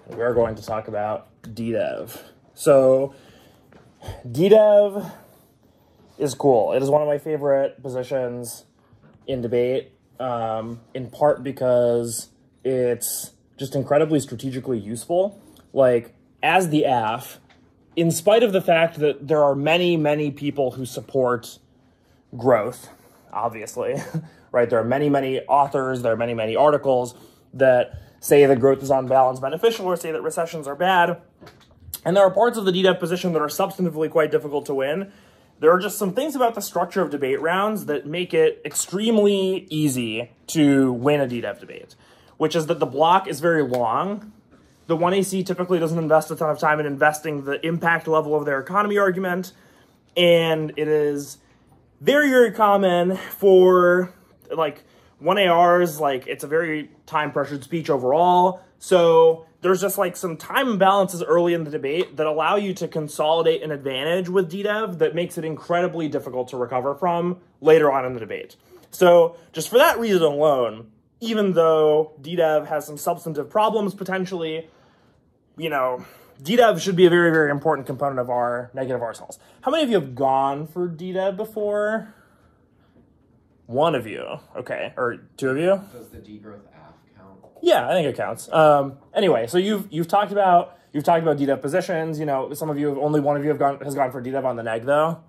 we're going to talk about DDev. So DDev is cool. It is one of my favorite positions in debate, in part because it's just incredibly strategically useful. Like, as the AF, in spite of the fact that there are many, many people who support growth, obviously, right? There are many, many authors, there are many, many articles that say that growth is on balance beneficial or say that recessions are bad. And there are parts of the DDev position that are substantively quite difficult to win. There are just some things about the structure of debate rounds that make it extremely easy to win a DDev debate, which is that the block is very long. The 1AC typically doesn't invest a ton of time in investing the impact level of their economy argument. And it is very, very common for, like, 1ARs, like, it's a very time-pressured speech overall. So there's just, like, some time imbalances early in the debate that allow you to consolidate an advantage with DDev that makes it incredibly difficult to recover from later on in the debate. So just for that reason alone, even though DDev has some substantive problems potentially, you know, DDev should be a very, very important component of our negative R cells. How many of you have gone for DDev before? One of you, okay, or two of you? Does the degrowth AF count? Yeah, I think it counts. Anyway, so you've talked about DDev positions. You know, some of you, only one of you has gone for DDev on the neg though.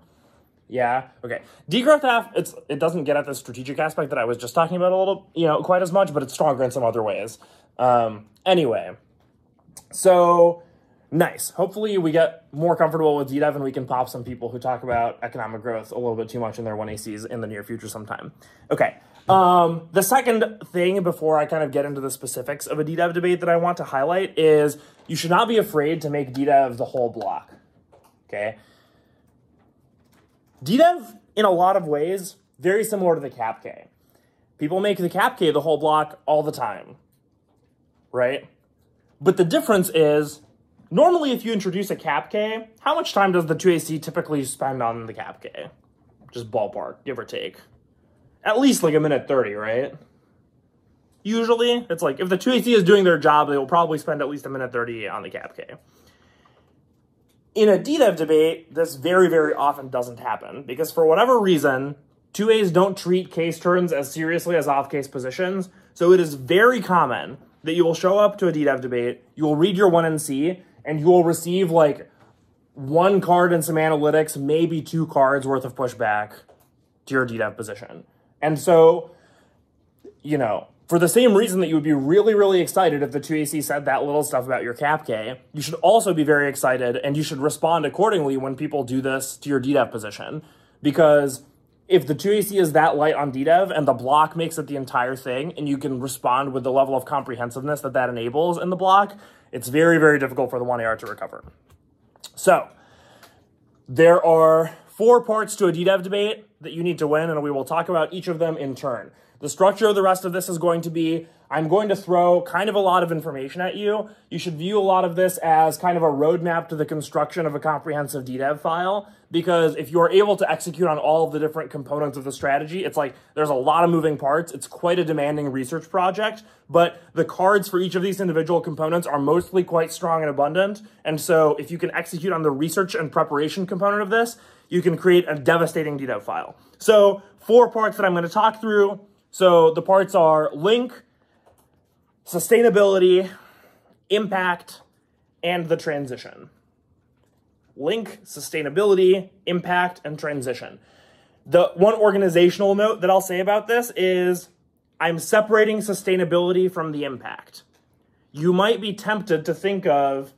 Yeah, okay. Degrowth AF, it doesn't get at the strategic aspect that I was just talking about a little, quite as much, but it's stronger in some other ways. Anyway, so nice. Hopefully we get more comfortable with DDev and we can pop some people who talk about economic growth a little bit too much in their 1ACs in the near future sometime. Okay. The second thing before I kind of get into the specifics of a DDev debate that I want to highlight is you should not be afraid to make DDev the whole block. Okay. DDev, in a lot of ways, very similar to the CapK. People make the CapK the whole block all the time, right? But the difference is, normally if you introduce a CapK, how much time does the 2AC typically spend on the CapK? Just ballpark, give or take. At least like a minute 30, right? Usually, it's like, if the 2AC is doing their job, they will probably spend at least a minute 30 on the CapK. In a DDev debate, this very, very often doesn't happen because for whatever reason, 2As don't treat case turns as seriously as off-case positions. So it is very common that you will show up to a DDev debate, you will read your 1NC, and you will receive like one card and some analytics, maybe 2 cards worth of pushback to your DDev position. And so, for the same reason that you would be really, really excited if the 2AC said that little stuff about your CapK, you should also be very excited and you should respond accordingly when people do this to your DDev position. Because if the 2AC is that light on DDev and the block makes it the entire thing and you can respond with the level of comprehensiveness that enables in the block, it's very, very difficult for the 1AR to recover. So there are 4 parts to a DDev debate that you need to win, and we will talk about each of them in turn. The structure of the rest of this is going to be, I'm going to throw kind of a lot of information at you. You should view a lot of this as kind of a roadmap to the construction of a comprehensive DDev file, because if you're able to execute on all of the different components of the strategy, it's like there's a lot of moving parts. It's quite a demanding research project, but the cards for each of these individual components are mostly quite strong and abundant. And so if you can execute on the research and preparation component of this, you can create a devastating DDev file. So 4 parts that I'm going to talk through. So the parts are link, sustainability, impact, and the transition. Link, sustainability, impact, and transition. The one organizational note that I'll say about this is I'm separating sustainability from the impact. You might be tempted to think of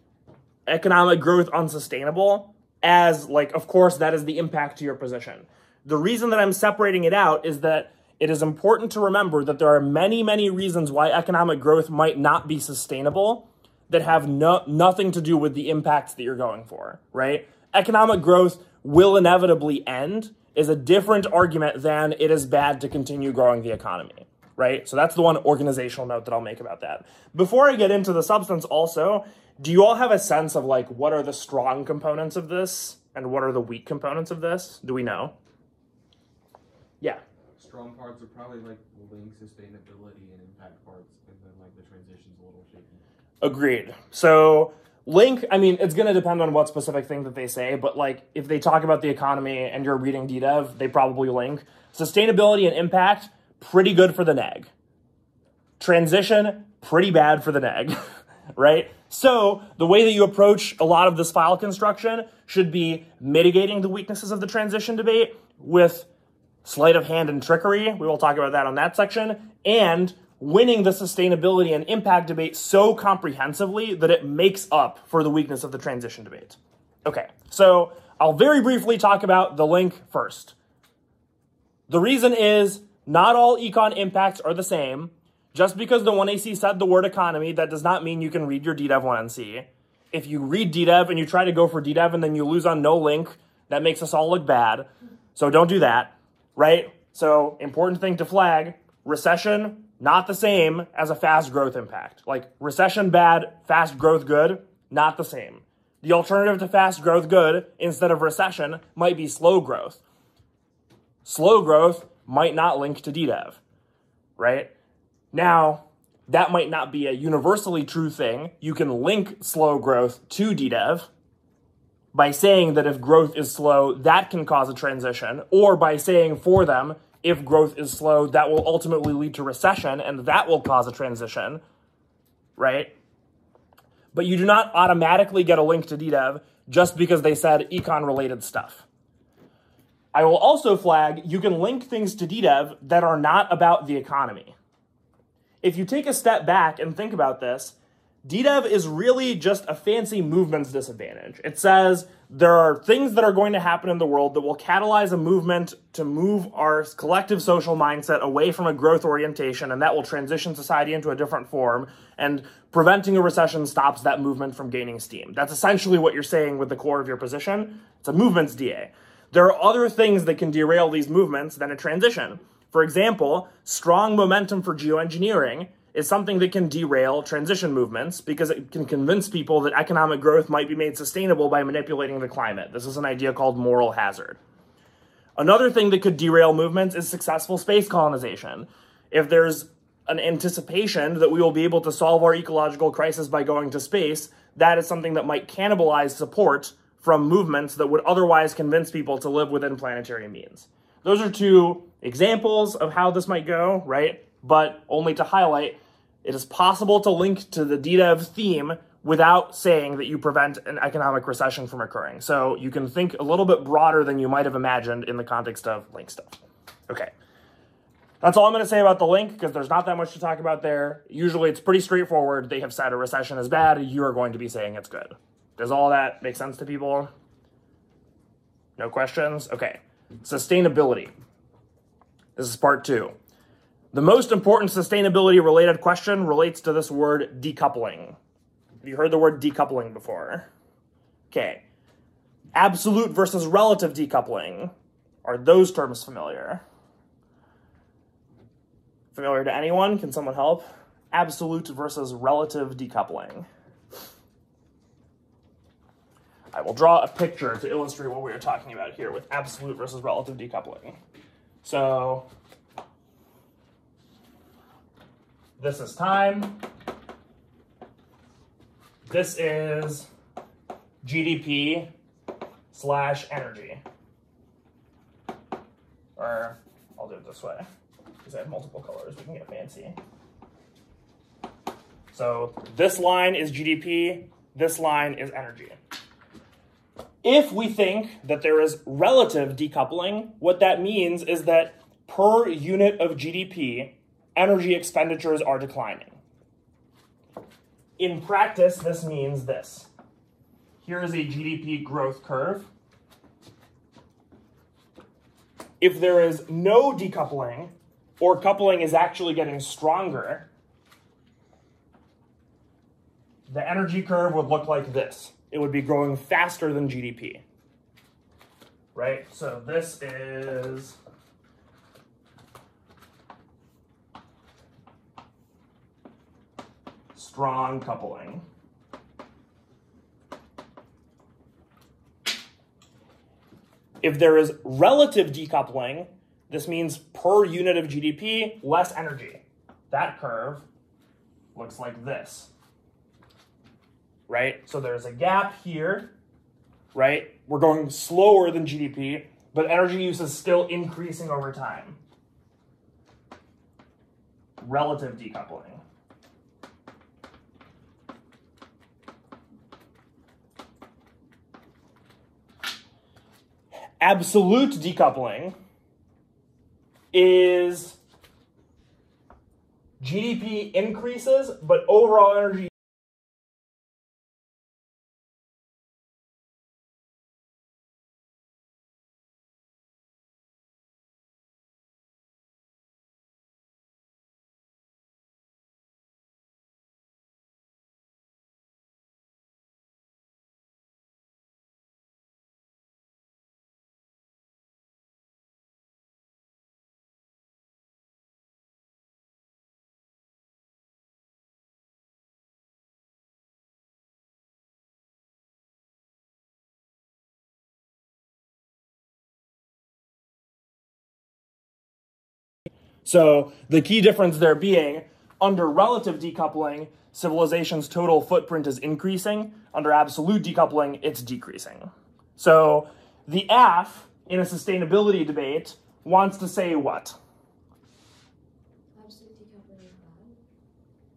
economic growth unsustainable as, like, of course, that is the impact to your position. The reason that I'm separating it out is that it is important to remember that there are many, many reasons why economic growth might not be sustainable that have nothing to do with the impacts that you're going for, right? Economic growth will inevitably end is a different argument than it is bad to continue growing the economy, right? So that's the one organizational note that I'll make about that. Before I get into the substance also, do you all have a sense of like what are the strong components of this and what are the weak components of this? Do we know? Yeah. strong parts are probably like link, sustainability, and impact parts, and then like the transition's a little shaky. Agreed. So link, I mean, it's going to depend on what specific thing that they say, but like if they talk about the economy and you're reading DDev, they probably link. Sustainability and impact, pretty good for the neg. Transition, pretty bad for the neg, right? So the way that you approach a lot of this file construction should be mitigating the weaknesses of the transition debate with sleight of hand and trickery. We will talk about that on that section. And winning the sustainability and impact debate so comprehensively that it makes up for the weakness of the transition debate. Okay, so I'll very briefly talk about the link first. The reason is not all econ impacts are the same. Just because the 1AC said the word economy, that does not mean you can read your DDev 1NC. If you read DDev and you try to go for DDev and then you lose on no link, that makes us all look bad. So don't do that, right? So important thing to flag, recession, not the same as a fast growth impact. Like recession bad, fast growth good, not the same. The alternative to fast growth good instead of recession might be slow growth. Slow growth might not link to DDev, right? Now, that might not be a universally true thing. You can link slow growth to DDev by saying that if growth is slow, that can cause a transition, or by saying for them, if growth is slow, that will ultimately lead to recession, and that will cause a transition, right? But you do not automatically get a link to DDev just because they said econ-related stuff. I will also flag you can link things to DDev that are not about the economy. If you take a step back and think about this, DDev is really just a fancy movements disadvantage. It says there are things that are going to happen in the world that will catalyze a movement to move our collective social mindset away from a growth orientation, and that will transition society into a different form, and preventing a recession stops that movement from gaining steam. That's essentially what you're saying with the core of your position. It's a movements DA. There are other things that can derail these movements than a transition. For example, strong momentum for geoengineering is something that can derail transition movements because it can convince people that economic growth might be made sustainable by manipulating the climate. This is an idea called moral hazard. Another thing that could derail movements is successful space colonization. If there's an anticipation that we will be able to solve our ecological crisis by going to space, that is something that might cannibalize support from movements that would otherwise convince people to live within planetary means. Those are two examples of how this might go, right? But only to highlight, it is possible to link to the DDev theme without saying that you prevent an economic recession from occurring. So you can think a little bit broader than you might have imagined in the context of link stuff. Okay. That's all I'm going to say about the link because there's not that much to talk about there. Usually it's pretty straightforward. They have said a recession is bad. You are going to be saying it's good. Does all that make sense to people? No questions? Okay. Sustainability. This is part 2. The most important sustainability-related question relates to this word decoupling. Have you heard the word decoupling before? Okay. Absolute versus relative decoupling. Are those terms familiar? Familiar to anyone? Can someone help? Absolute versus relative decoupling. I will draw a picture to illustrate what we are talking about here with absolute versus relative decoupling. So this is time. This is GDP / energy. Or I'll do it this way because I have multiple colors. We can get fancy. So this line is GDP. This line is energy. If we think that there is relative decoupling, what that means is that per unit of GDP, energy expenditures are declining. In practice, this means this. Here is a GDP growth curve. If there is no decoupling, or coupling is actually getting stronger, the energy curve would look like this. It would be growing faster than GDP, right? So this is strong coupling. If there is relative decoupling, this means per unit of GDP, less energy. That curve looks like this, right? So there's a gap here, right? We're going slower than GDP, but energy use is still increasing over time. Relative decoupling. Absolute decoupling is GDP increases, but overall energy So the key difference there being, under relative decoupling, civilization's total footprint is increasing. Under absolute decoupling, it's decreasing. So the AF in a sustainability debate wants to say what? Absolute decoupling is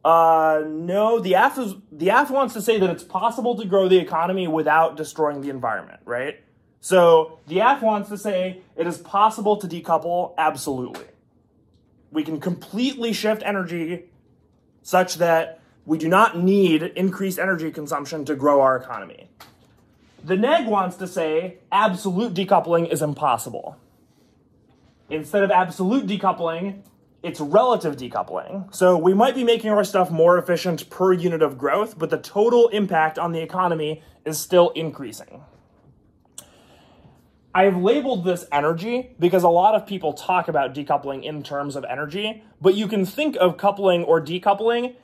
bad? No, the AF wants to say that it's possible to grow the economy without destroying the environment, right? So the AF wants to say it is possible to decouple absolutely. We can completely shift energy such that we do not need increased energy consumption to grow our economy. The neg wants to say absolute decoupling is impossible. Instead of absolute decoupling, it's relative decoupling. So we might be making our stuff more efficient per unit of growth, but the total impact on the economy is still increasing. I've labeled this energy because a lot of people talk about decoupling in terms of energy, but you can think of coupling or decoupling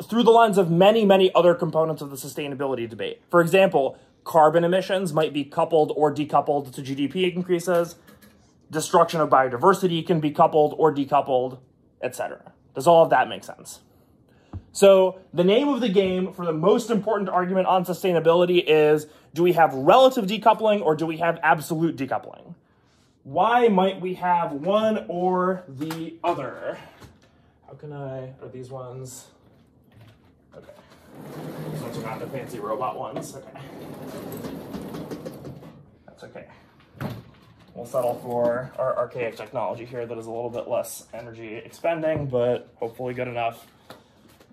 through the lens of many, many other components of the sustainability debate. For example, carbon emissions might be coupled or decoupled to GDP increases. Destruction of biodiversity can be coupled or decoupled, etc. Does all of that make sense? So the name of the game for the most important argument on sustainability is, do we have relative decoupling or do we have absolute decoupling? Why might we have one or the other? How can are these ones? Okay. Those are not the fancy robot ones. Okay. That's okay. We'll settle for our archaic technology here that is a little bit less energy expending, but hopefully good enough.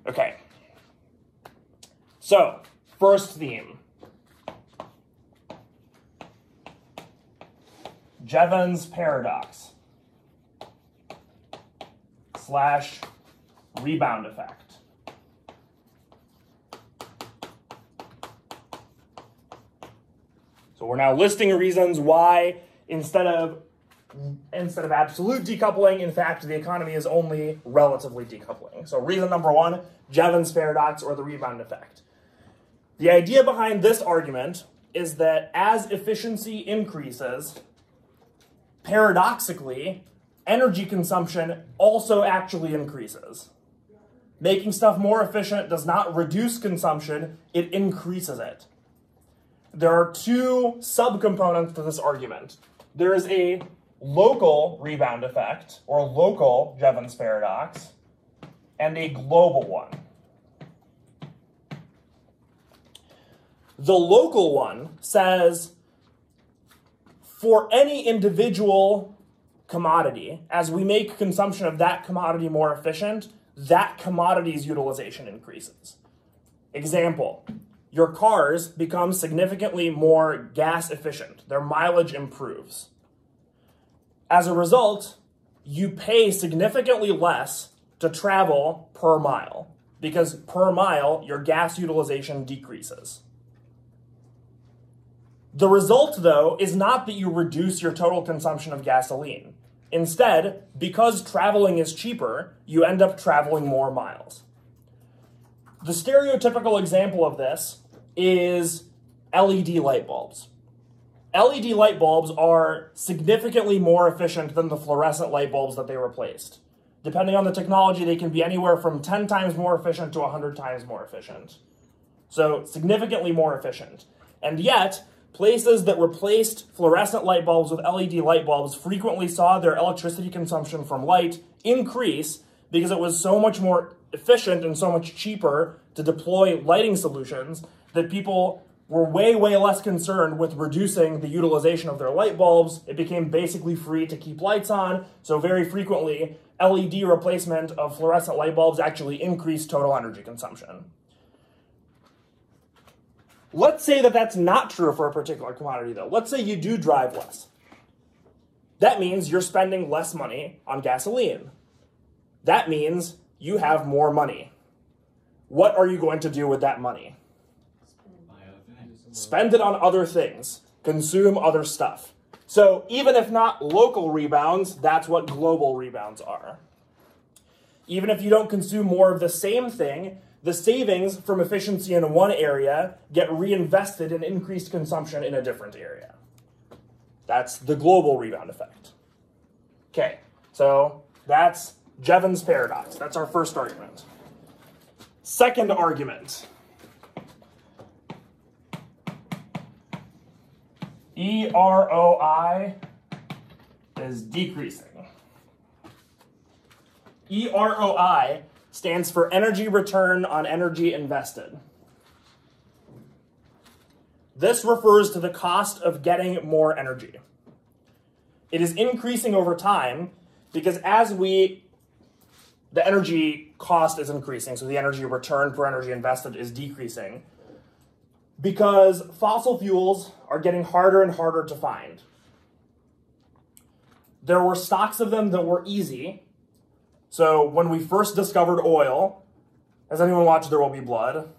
Okay, so first theme, Jevons paradox / rebound effect. So we're now listing reasons why instead of absolute decoupling, in fact, the economy is only relatively decoupling. So reason number one, Jevons paradox or the rebound effect. The idea behind this argument is that as efficiency increases, paradoxically, energy consumption also actually increases. Making stuff more efficient does not reduce consumption, it increases it. There are two subcomponents to this argument. There is a local rebound effect, or local Jevons paradox, and a global one. The local one says, for any individual commodity, as we make consumption of that commodity more efficient, that commodity's utilization increases. Example, your cars become significantly more gas efficient. Their mileage improves. As a result, you pay significantly less to travel per mile because per mile, your gas utilization decreases. The result, though, is not that you reduce your total consumption of gasoline. Instead, because traveling is cheaper, you end up traveling more miles. The stereotypical example of this is LED light bulbs. LED light bulbs are significantly more efficient than the fluorescent light bulbs that they replaced. Depending on the technology, they can be anywhere from 10 times more efficient to 100 times more efficient. So significantly more efficient. And yet, places that replaced fluorescent light bulbs with LED light bulbs frequently saw their electricity consumption from light increase because it was so much more efficient and so much cheaper to deploy lighting solutions that people were way, way less concerned with reducing the utilization of their light bulbs. It became basically free to keep lights on, so very frequently, LED replacement of fluorescent light bulbs actually increased total energy consumption. Let's say that that's not true for a particular commodity, though. Let's say you do drive less. That means you're spending less money on gasoline. That means you have more money. What are you going to do with that money? Spend it on other things. Consume other stuff. So even if not local rebounds, that's what global rebounds are. Even if you don't consume more of the same thing, the savings from efficiency in one area get reinvested in increased consumption in a different area. That's the global rebound effect. Okay, so that's Jevons paradox. That's our first argument. Second argument. EROI is decreasing. EROI stands for energy return on energy invested. This refers to the cost of getting more energy. It is increasing over time because the energy cost is increasing, so the energy return per energy invested is decreasing, because fossil fuels are getting harder and harder to find. There were stocks of them that were easy. So when we first discovered oil, has anyone watched There Will Be Blood?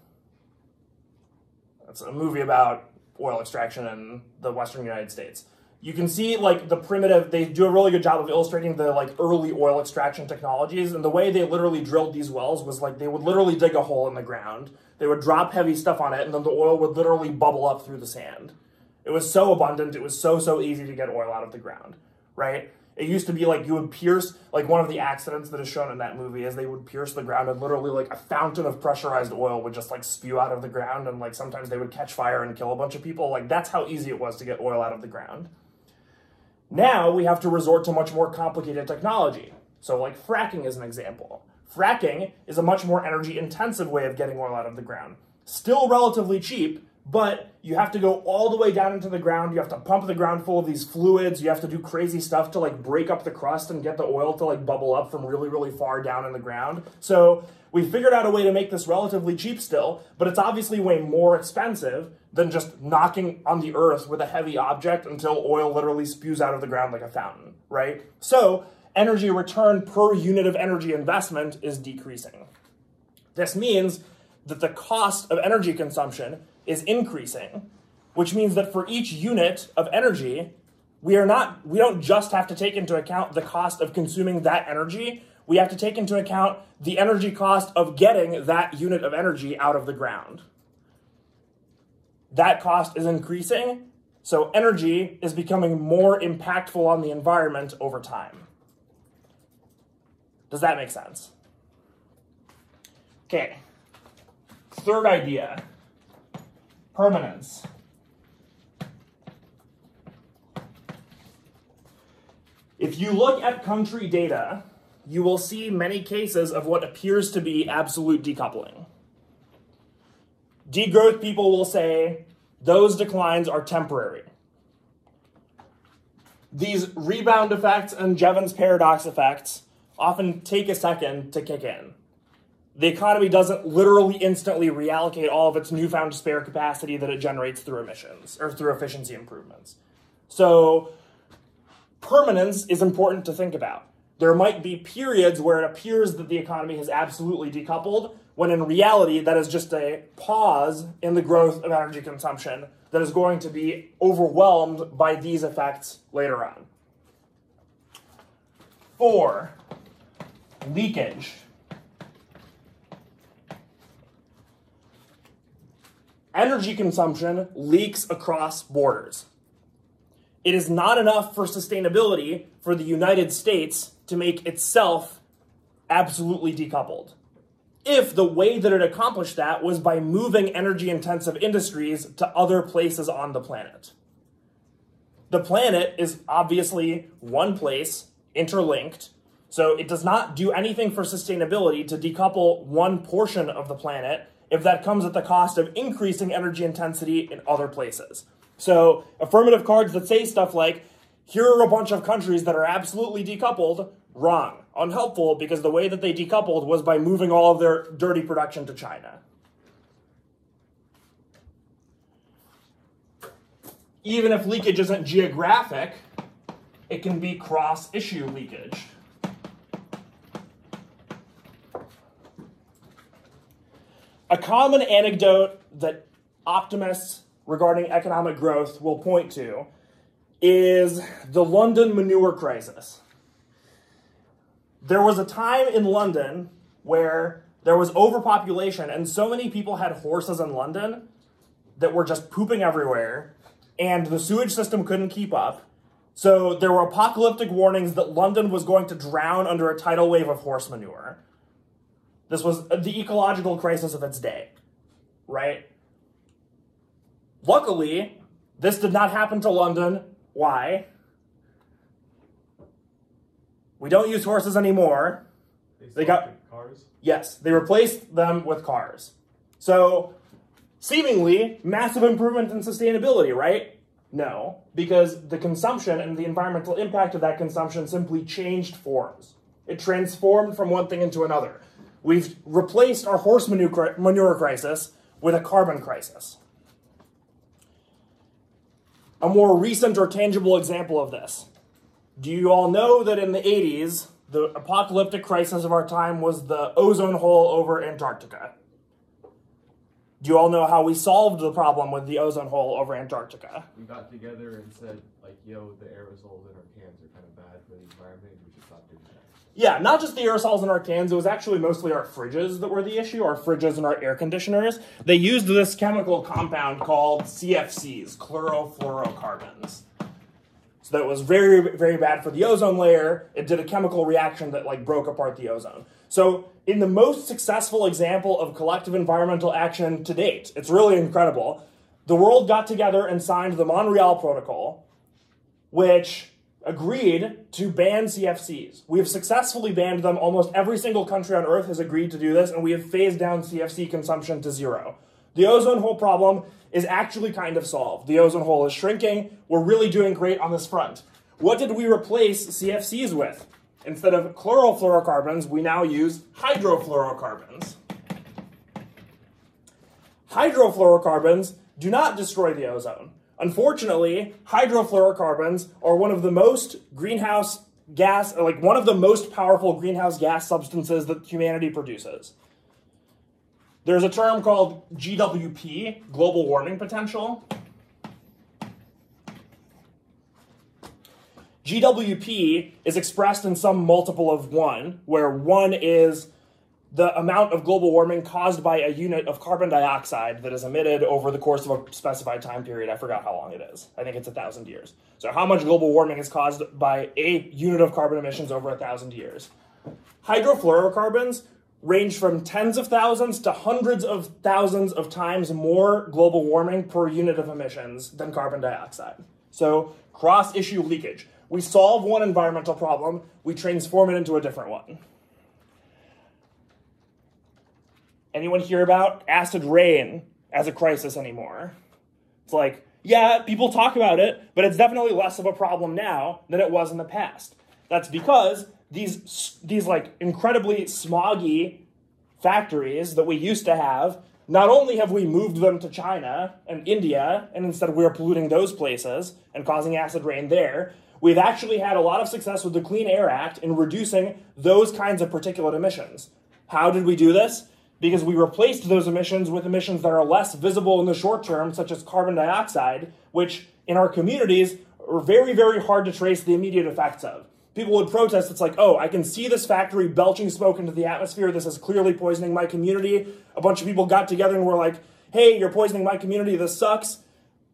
It's a movie about oil extraction in the Western United States. You can see like the primitive, they do a really good job of illustrating the like early oil extraction technologies, and the way they literally drilled these wells was like they would literally dig a hole in the ground, they would drop heavy stuff on it, and then the oil would literally bubble up through the sand. It was so abundant, it was so easy to get oil out of the ground, right? It used to be like you would pierce, like one of the accidents that is shown in that movie is they would pierce the ground and literally like a fountain of pressurized oil would just like spew out of the ground, and like sometimes they would catch fire and kill a bunch of people. Like that's how easy it was to get oil out of the ground. Now we have to resort to much more complicated technology. So like fracking is an example. Fracking is a much more energy intensive way of getting oil out of the ground. Still relatively cheap, but you have to go all the way down into the ground. You have to pump the ground full of these fluids. You have to do crazy stuff to like break up the crust and get the oil to like bubble up from really far down in the ground. So we figured out a way to make this relatively cheap still, but it's obviously way more expensive than just knocking on the earth with a heavy object until oil literally spews out of the ground like a fountain, right? So energy return per unit of energy investment is decreasing. This means that the cost of energy consumption is increasing, which means that for each unit of energy, we don't just have to take into account the cost of consuming that energy, we have to take into account the energy cost of getting that unit of energy out of the ground. That cost is increasing, so energy is becoming more impactful on the environment over time. Does that make sense? Okay. Third idea. Permanence. If you look at country data, you will see many cases of what appears to be absolute decoupling. Degrowth people will say those declines are temporary. These rebound effects and Jevons paradox effects often take a second to kick in. The economy doesn't literally instantly reallocate all of its newfound spare capacity that it generates through emissions or through efficiency improvements. So permanence is important to think about. There might be periods where it appears that the economy has absolutely decoupled, when in reality that is just a pause in the growth of energy consumption that is going to be overwhelmed by these effects later on. 4, leakage. Energy consumption leaks across borders. it is not enough for sustainability for the United States to make itself absolutely decoupled. If the way that it accomplished that was by moving energy-intensive industries to other places on the planet. The planet is obviously one place, interlinked, so it does not do anything for sustainability to decouple one portion of the planet if that comes at the cost of increasing energy intensity in other places. So affirmative cards that say stuff like, here are a bunch of countries that are absolutely decoupled, wrong. Unhelpful because the way that they decoupled was by moving all of their dirty production to China. Even if leakage isn't geographic, it can be cross-issue leakage. A common anecdote that optimists regarding economic growth will point to is the London manure crisis. There was a time in London where there was overpopulation and so many people had horses in London that were just pooping everywhere and the sewage system couldn't keep up. So there were apocalyptic warnings that London was going to drown under a tidal wave of horse manure. This was the ecological crisis of its day, right? Luckily, this did not happen to London. Why? We don't use horses anymore. They got cars? Yes, they replaced them with cars. So, seemingly, massive improvement in sustainability, right? No, because the consumption and the environmental impact of that consumption simply changed forms. It transformed from one thing into another. We've replaced our horse manure crisis with a carbon crisis. A more recent or tangible example of this. Do you all know that in the 80s, the apocalyptic crisis of our time was the ozone hole over Antarctica? Do you all know how we solved the problem with the ozone hole over Antarctica? We got together and said, like, yo, the aerosols in our cans are kind of bad for the environment. We should stop doing that. Yeah, not just the aerosols in our cans. It was actually mostly our fridges that were the issue, our fridges and our air conditioners. They used this chemical compound called CFCs, chlorofluorocarbons. So that was very, very bad for the ozone layer. It did a chemical reaction that like broke apart the ozone. So in the most successful example of collective environmental action to date, it's really incredible, the world got together and signed the Montreal Protocol, which agreed to ban CFCs. We have successfully banned them. Almost every single country on Earth has agreed to do this, and we have phased down CFC consumption to zero. The ozone hole problem is actually kind of solved. The ozone hole is shrinking. We're really doing great on this front. What did we replace CFCs with? Instead of chlorofluorocarbons, we now use hydrofluorocarbons. Hydrofluorocarbons do not destroy the ozone. Unfortunately, hydrofluorocarbons are one of the most greenhouse gas, like one of the most powerful greenhouse gas substances that humanity produces. There's a term called GWP, global warming potential. GWP is expressed in some multiple of 1, where 1 is the amount of global warming caused by a unit of carbon dioxide that is emitted over the course of a specified time period. I forgot how long it is. I think it's 1,000 years. So how much global warming is caused by a unit of carbon emissions over 1,000 years? Hydrofluorocarbons range from tens of thousands to hundreds of thousands of times more global warming per unit of emissions than carbon dioxide. So cross-issue leakage. We solve one environmental problem, we transform it into a different one. Anyone hear about acid rain as a crisis anymore? It's like, yeah, people talk about it, but it's definitely less of a problem now than it was in the past. That's because these like incredibly smoggy factories that we used to have, not only have we moved them to China and India, and instead we're polluting those places and causing acid rain there, we've actually had a lot of success with the Clean Air Act in reducing those kinds of particulate emissions. How did we do this? Because we replaced those emissions with emissions that are less visible in the short term, such as carbon dioxide, which in our communities are very, very hard to trace the immediate effects of. People would protest, it's like, oh, I can see this factory belching smoke into the atmosphere, this is clearly poisoning my community. A bunch of people got together and were like, hey, you're poisoning my community, this sucks.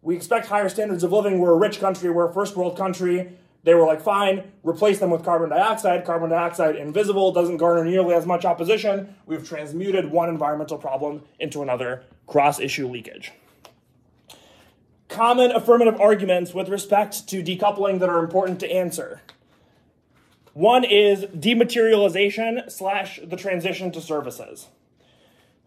We expect higher standards of living. We're a rich country. We're a first world country. They were like, fine, replace them with carbon dioxide. Carbon dioxide, invisible, doesn't garner nearly as much opposition. We've transmuted one environmental problem into another, cross-issue leakage. Common affirmative arguments with respect to decoupling that are important to answer. One is dematerialization / the transition to services.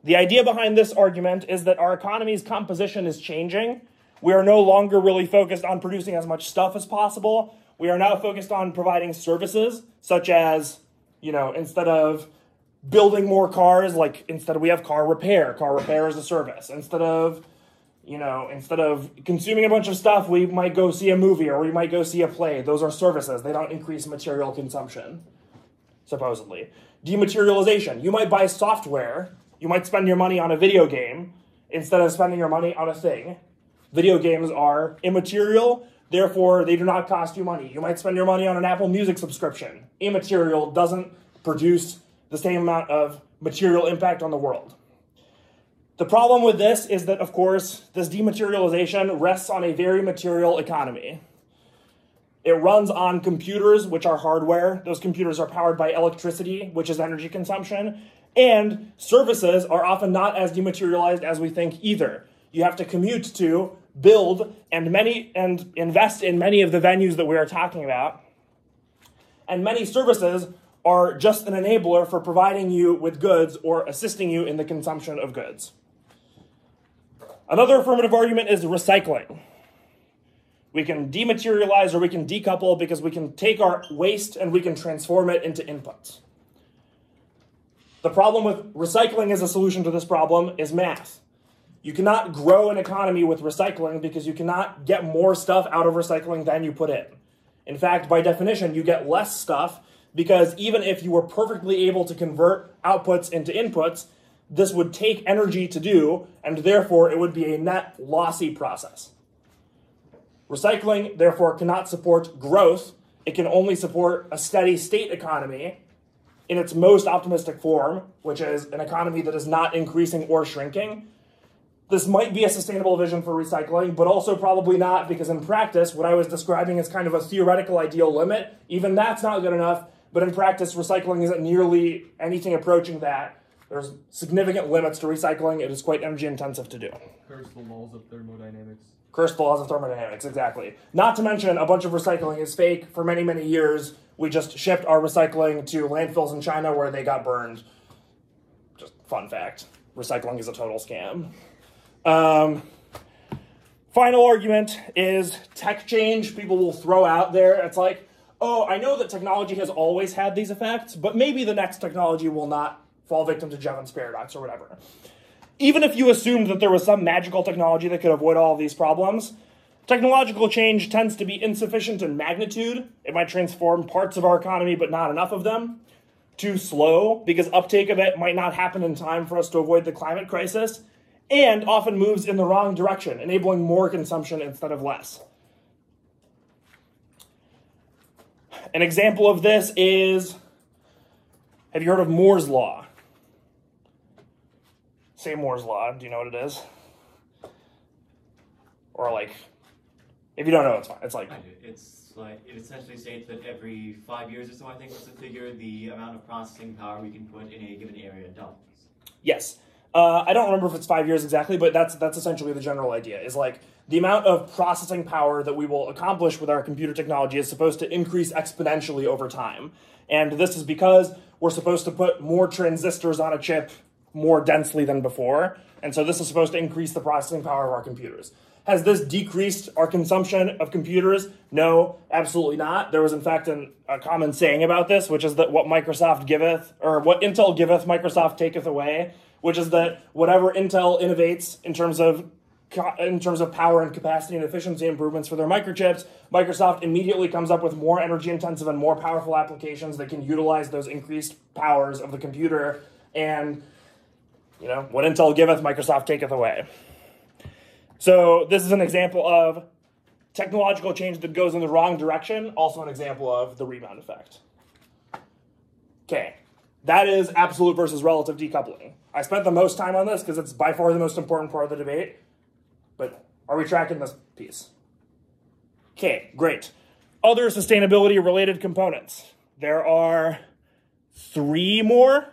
The idea behind this argument is that our economy's composition is changing. We are no longer really focused on producing as much stuff as possible. We are now focused on providing services, such as, instead of building more cars, instead we have car repair. Car repair is a service. Instead of consuming a bunch of stuff, we might go see a movie or we might go see a play. Those are services. They don't increase material consumption, supposedly. Dematerialization. You might buy software. You might spend your money on a video game instead of spending your money on a thing. Video games are immaterial, therefore they do not cost you money. You might spend your money on an Apple Music subscription. Immaterial, doesn't produce the same amount of material impact on the world. The problem with this is that, of course, this dematerialization rests on a very material economy. It runs on computers, which are hardware. Those computers are powered by electricity, which is energy consumption. And services are often not as dematerialized as we think either. You have to commute to, build, and invest in many of the venues that we are talking about. And many services are just an enabler for providing you with goods or assisting you in the consumption of goods. Another affirmative argument is recycling. We can dematerialize or we can decouple because we can take our waste and we can transform it into inputs. The problem with recycling as a solution to this problem is math. You cannot grow an economy with recycling because you cannot get more stuff out of recycling than you put in. In fact, by definition, you get less stuff because even if you were perfectly able to convert outputs into inputs, this would take energy to do, and therefore it would be a net lossy process. Recycling, therefore, cannot support growth. It can only support a steady state economy in its most optimistic form, which is an economy that is not increasing or shrinking. This might be a sustainable vision for recycling, but also probably not, because in practice, what I was describing is kind of a theoretical ideal limit. Even that's not good enough, but in practice, recycling isn't nearly anything approaching that. There's significant limits to recycling. It is quite energy intensive to do. Curse the laws of thermodynamics. Curse the laws of thermodynamics, exactly. Not to mention, a bunch of recycling is fake. For many, many years, we just shipped our recycling to landfills in China where they got burned. Just fun fact. Recycling is a total scam. Final argument is tech change. People will throw out there. It's like, oh, I know that technology has always had these effects, but maybe the next technology will not fall victim to Jevons paradox or whatever. Even if you assumed that there was some magical technology that could avoid all of these problems, technological change tends to be insufficient in magnitude. It might transform parts of our economy, but not enough of them. Too slow, because uptake of it might not happen in time for us to avoid the climate crisis, and often moves in the wrong direction, enabling more consumption instead of less. An example of this is, have you heard of Moore's Law? Say Moore's Law, do you know what it is? Or if you don't know, it's fine. It's like... I do. It's like, it essentially states that every 5 years or so, I think was the figure, the amount of processing power we can put in a given area doubles. Yes. I don't remember if it's 5 years exactly, but that's essentially the general idea, is the amount of processing power that we will accomplish with our computer technology is supposed to increase exponentially over time. And this is because we're supposed to put more transistors on a chip more densely than before. And so this is supposed to increase the processing power of our computers. Has this decreased our consumption of computers? No, absolutely not. There was, in fact, a common saying about this, which is that what Microsoft giveth, or what Intel giveth, Microsoft taketh away, which is that whatever Intel innovates in terms of power and capacity and efficiency improvements for their microchips, Microsoft immediately comes up with more energy-intensive and more powerful applications that can utilize those increased powers of the computer. And, what Intel giveth, Microsoft taketh away. So this is an example of technological change that goes in the wrong direction, also an example of the rebound effect. Okay, that is absolute versus relative decoupling. I spent the most time on this because it's by far the most important part of the debate, but Are we tracking this piece? Okay, great. Other sustainability-related components. There are 3 more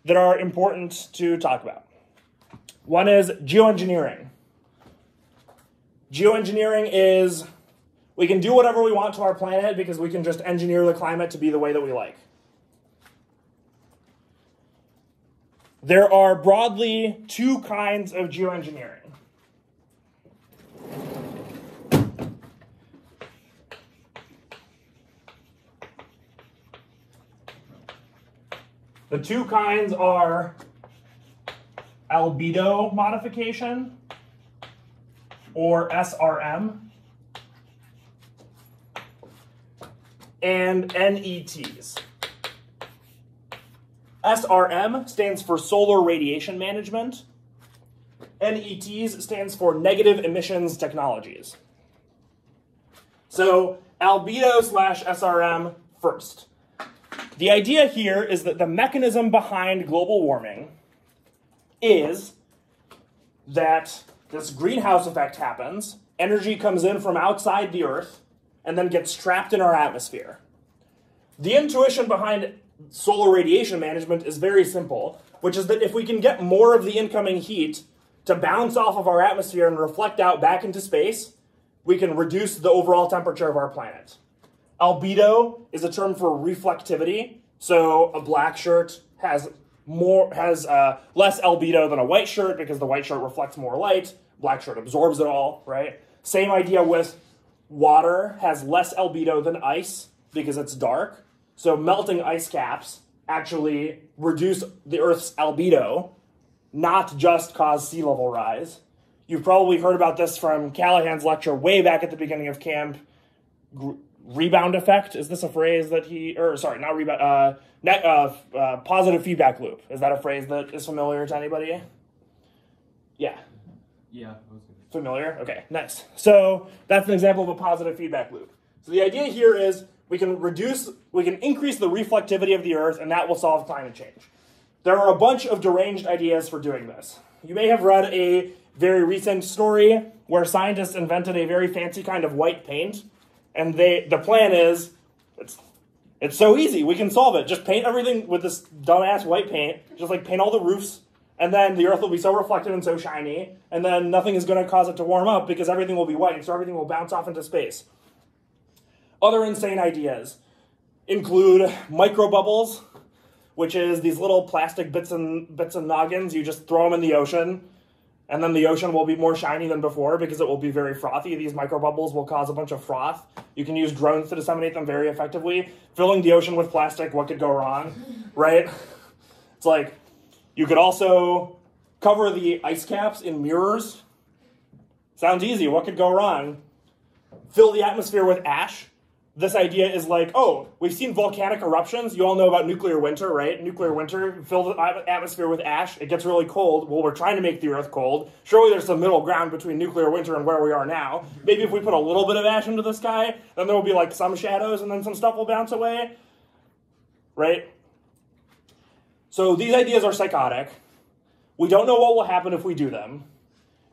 that are important to talk about. One is geoengineering. Geoengineering is we can do whatever we want to our planet because we can just engineer the climate to be the way that we like. There are broadly 2 kinds of geoengineering. The 2 kinds are albedo modification, or SRM, and NETs. SRM stands for solar radiation management. NETs stands for negative emissions technologies. So albedo / SRM first. The idea here is that the mechanism behind global warming is that this greenhouse effect happens, energy comes in from outside the Earth, and then gets trapped in our atmosphere. The intuition behind solar radiation management is very simple, which is that if we can get more of the incoming heat to bounce off of our atmosphere and reflect out back into space, we can reduce the overall temperature of our planet. Albedo is a term for reflectivity, so a black shirt has less albedo than a white shirt because the white shirt reflects more light, black shirt absorbs it all, right? Same idea with water has less albedo than ice because it's dark, so melting ice caps actually reduce the Earth's albedo, not just cause sea level rise. You've probably heard about this from Callahan's lecture way back at the beginning of camp. Rebound effect, is this a phrase that not rebound, positive feedback loop. Is that a phrase that is familiar to anybody? Yeah. Yeah. Familiar? Okay, nice. So that's an example of a positive feedback loop. So the idea here is we can increase the reflectivity of the Earth, and that will solve climate change. There are a bunch of deranged ideas for doing this. You may have read a very recent story where scientists invented a very fancy kind of white paint, and the plan is, it's so easy, we can solve it. Just paint everything with this dumbass white paint, just like paint all the roofs, and then the Earth will be so reflective and so shiny, and then nothing is going to cause it to warm up because everything will be white, so everything will bounce off into space. Other insane ideas include microbubbles, which is these little plastic bits and noggins. You just throw them in the ocean, and then the ocean will be more shiny than before because it will be very frothy. These microbubbles will cause a bunch of froth. You can use drones to disseminate them very effectively. Filling the ocean with plastic, what could go wrong, right? It's like, you could also cover the ice caps in mirrors. Sounds easy, what could go wrong? Fill the atmosphere with ash. This idea is like, oh, we've seen volcanic eruptions. You all know about nuclear winter, right? Nuclear winter, fill the atmosphere with ash. It gets really cold. Well, we're trying to make the Earth cold. Surely there's some middle ground between nuclear winter and where we are now. Maybe if we put a little bit of ash into the sky, then there will be like some shadows and then some stuff will bounce away, right? So these ideas are psychotic. We don't know what will happen if we do them.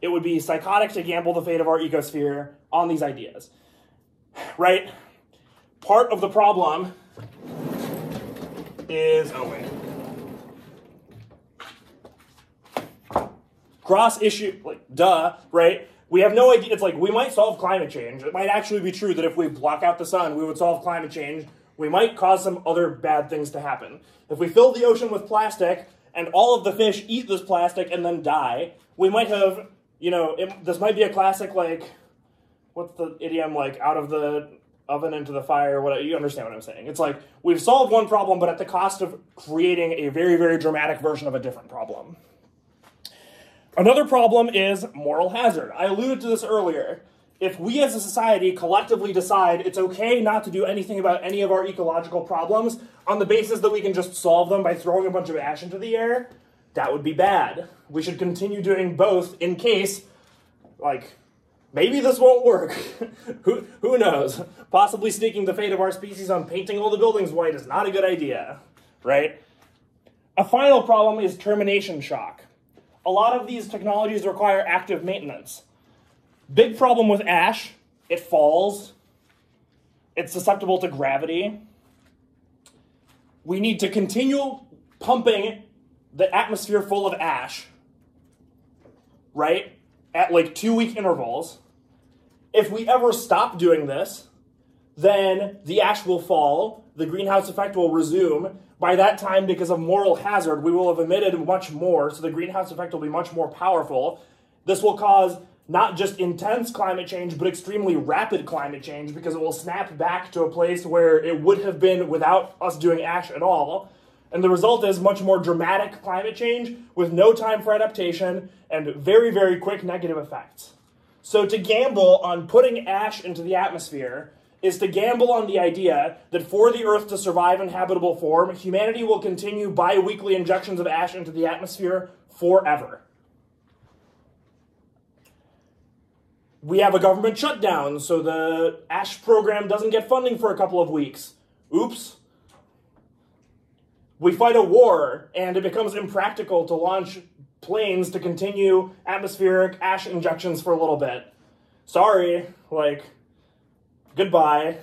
It would be psychotic to gamble the fate of our ecosphere on these ideas, right? Part of the problem is, cross issue, like, duh, right? We have no idea. It's like, we might solve climate change. It might actually be true that if we block out the sun, we would solve climate change. We might cause some other bad things to happen. If we fill the ocean with plastic and all of the fish eat this plastic and then die, we might have, this might be a classic, like, what's the idiom, like, out of the oven into the fire, whatever. You understand what I'm saying. It's like, we've solved one problem, but at the cost of creating a very, very dramatic version of a different problem. Another problem is moral hazard. I alluded to this earlier. If we as a society collectively decide it's okay not to do anything about any of our ecological problems on the basis that we can just solve them by throwing a bunch of ash into the air, that would be bad. We should continue doing both in case, like, maybe this won't work. Who knows? Possibly staking the fate of our species on painting all the buildings white is not a good idea, right? A final problem is termination shock. A lot of these technologies require active maintenance. Big problem with ash, it falls. It's susceptible to gravity. We need to continue pumping the atmosphere full of ash, right, at like 2-week intervals. If we ever stop doing this, then the ash will fall, the greenhouse effect will resume. By that time, because of moral hazard, we will have emitted much more, so the greenhouse effect will be much more powerful. This will cause not just intense climate change, but extremely rapid climate change, because it will snap back to a place where it would have been without us doing ash at all. And the result is much more dramatic climate change with no time for adaptation and very, very quick negative effects. So to gamble on putting ash into the atmosphere is to gamble on the idea that for the Earth to survive in habitable form, humanity will continue bi-weekly injections of ash into the atmosphere forever. We have a government shutdown, so the ash program doesn't get funding for a couple of weeks. Oops. We fight a war, and it becomes impractical to launch planes to continue atmospheric ash injections for a little bit. Sorry, like, goodbye.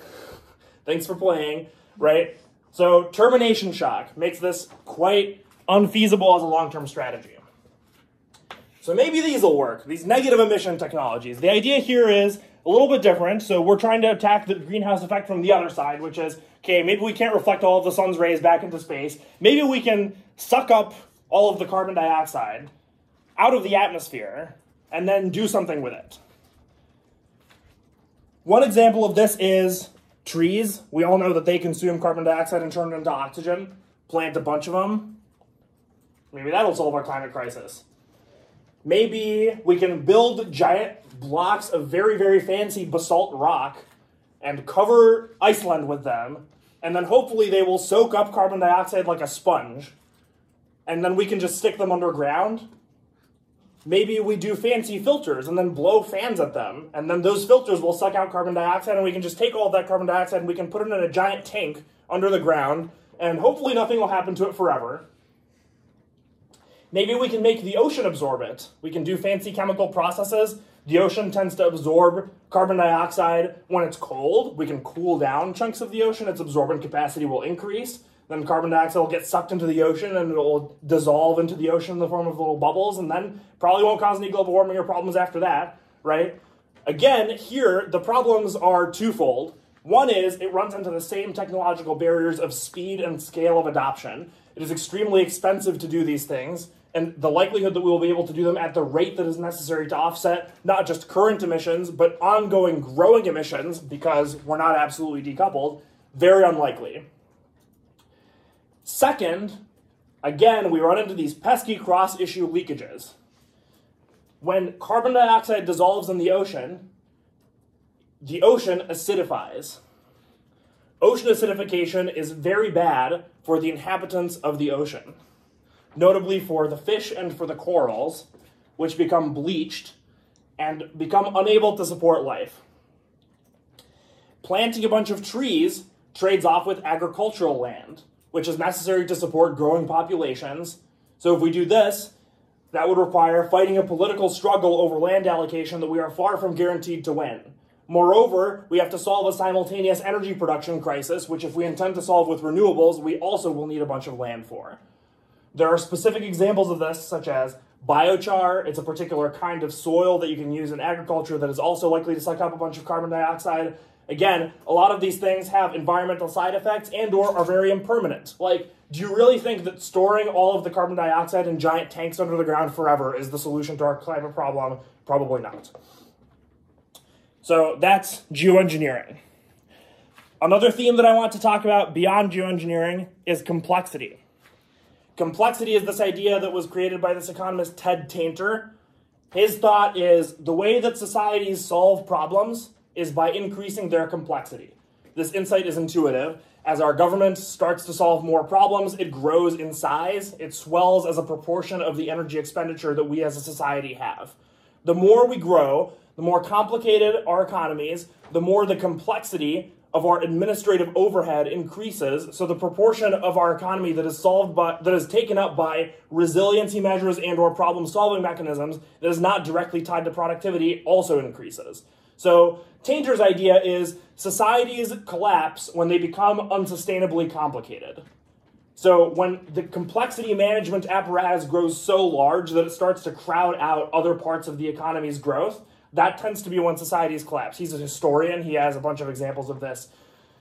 Thanks for playing, right? So termination shock makes this quite unfeasible as a long-term strategy. So maybe these will work, these negative emission technologies. The idea here is a little bit different. So we're trying to attack the greenhouse effect from the other side, which is, okay, maybe we can't reflect all of the sun's rays back into space. Maybe we can suck up all of the carbon dioxide out of the atmosphere and then do something with it. One example of this is trees. We all know that they consume carbon dioxide and turn it into oxygen. Plant a bunch of them. Maybe that'll solve our climate crisis. Maybe we can build giant blocks of very, very fancy basalt rock and cover Iceland with them, and then hopefully they will soak up carbon dioxide like a sponge, and then we can just stick them underground. Maybe we do fancy filters and then blow fans at them, and then those filters will suck out carbon dioxide, and we can just take all of that carbon dioxide and we can put it in a giant tank under the ground, and hopefully nothing will happen to it forever. Maybe we can make the ocean absorb it. We can do fancy chemical processes. The ocean tends to absorb carbon dioxide when it's cold. We can cool down chunks of the ocean. Its absorbent capacity will increase. Then carbon dioxide will get sucked into the ocean and it will dissolve into the ocean in the form of little bubbles, and then probably won't cause any global warming or problems after that, right? Again, here, the problems are twofold. One is it runs into the same technological barriers of speed and scale of adoption. It is extremely expensive to do these things, and the likelihood that we will be able to do them at the rate that is necessary to offset not just current emissions, but ongoing growing emissions, because we're not absolutely decoupled, very unlikely. Second, again, we run into these pesky cross-issue leakages. When carbon dioxide dissolves in the ocean acidifies. Ocean acidification is very bad for the inhabitants of the ocean, notably for the fish and for the corals, which become bleached and become unable to support life. Planting a bunch of trees trades off with agricultural land, which is necessary to support growing populations. So if we do this, that would require fighting a political struggle over land allocation that we are far from guaranteed to win. Moreover, we have to solve a simultaneous energy production crisis, which if we intend to solve with renewables, we also will need a bunch of land for. There are specific examples of this, such as biochar. It's a particular kind of soil that you can use in agriculture that is also likely to suck up a bunch of carbon dioxide. Again, a lot of these things have environmental side effects and/or are very impermanent. Like, do you really think that storing all of the carbon dioxide in giant tanks under the ground forever is the solution to our climate problem? Probably not. So that's geoengineering. Another theme that I want to talk about beyond geoengineering is complexity. Complexity is this idea that was created by this economist Ted Tainter. His thought is the way that societies solve problems is by increasing their complexity. This insight is intuitive. As our government starts to solve more problems, it grows in size. It swells as a proportion of the energy expenditure that we as a society have. The more we grow, the more complicated our economies, the more the complexity of our administrative overhead increases, so the proportion of our economy that is taken up by resiliency measures and or problem-solving mechanisms that is not directly tied to productivity also increases. So Tainter's idea is societies collapse when they become unsustainably complicated. So when the complexity management apparatus grows so large that it starts to crowd out other parts of the economy's growth, that tends to be when societies collapse. He's a historian. He has a bunch of examples of this.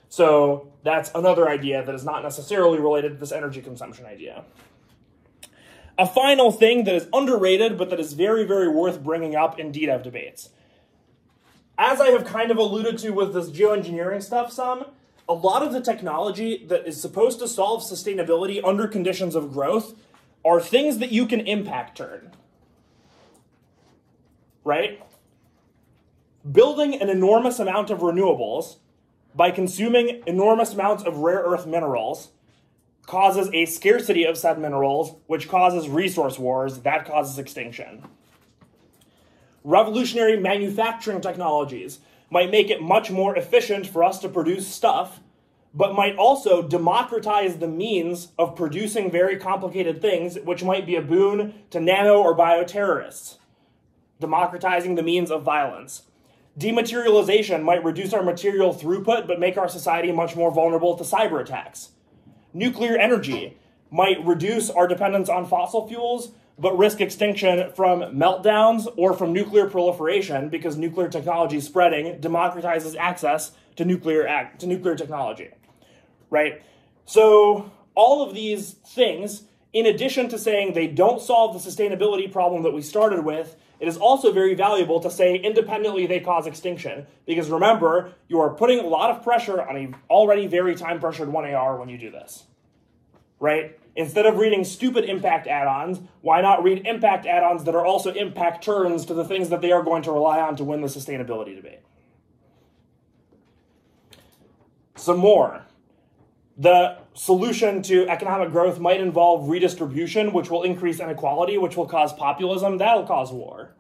So that's another idea that is not necessarily related to this energy consumption idea. A final thing that is underrated, but that is very, very worth bringing up in DDEV debates. As I have kind of alluded to with this geoengineering stuff a lot of the technology that is supposed to solve sustainability under conditions of growth are things that you can impact turn. Right? Building an enormous amount of renewables by consuming enormous amounts of rare earth minerals causes a scarcity of said minerals, which causes resource wars, that causes extinction. Revolutionary manufacturing technologies might make it much more efficient for us to produce stuff, but might also democratize the means of producing very complicated things, which might be a boon to nano or bioterrorists, democratizing the means of violence. Dematerialization might reduce our material throughput, but make our society much more vulnerable to cyber attacks. Nuclear energy might reduce our dependence on fossil fuels, but risk extinction from meltdowns or from nuclear proliferation because nuclear technology spreading democratizes access to nuclear technology, right? So all of these things, in addition to saying they don't solve the sustainability problem that we started with, it is also very valuable to say independently they cause extinction, because remember, you are putting a lot of pressure on an already very time-pressured 1AR when you do this, right? Instead of reading stupid impact add-ons, why not read impact add-ons that are also impact turns to the things that they are going to rely on to win the sustainability debate? Some more. The solution to economic growth might involve redistribution, which will increase inequality, which will cause populism, that'll cause war.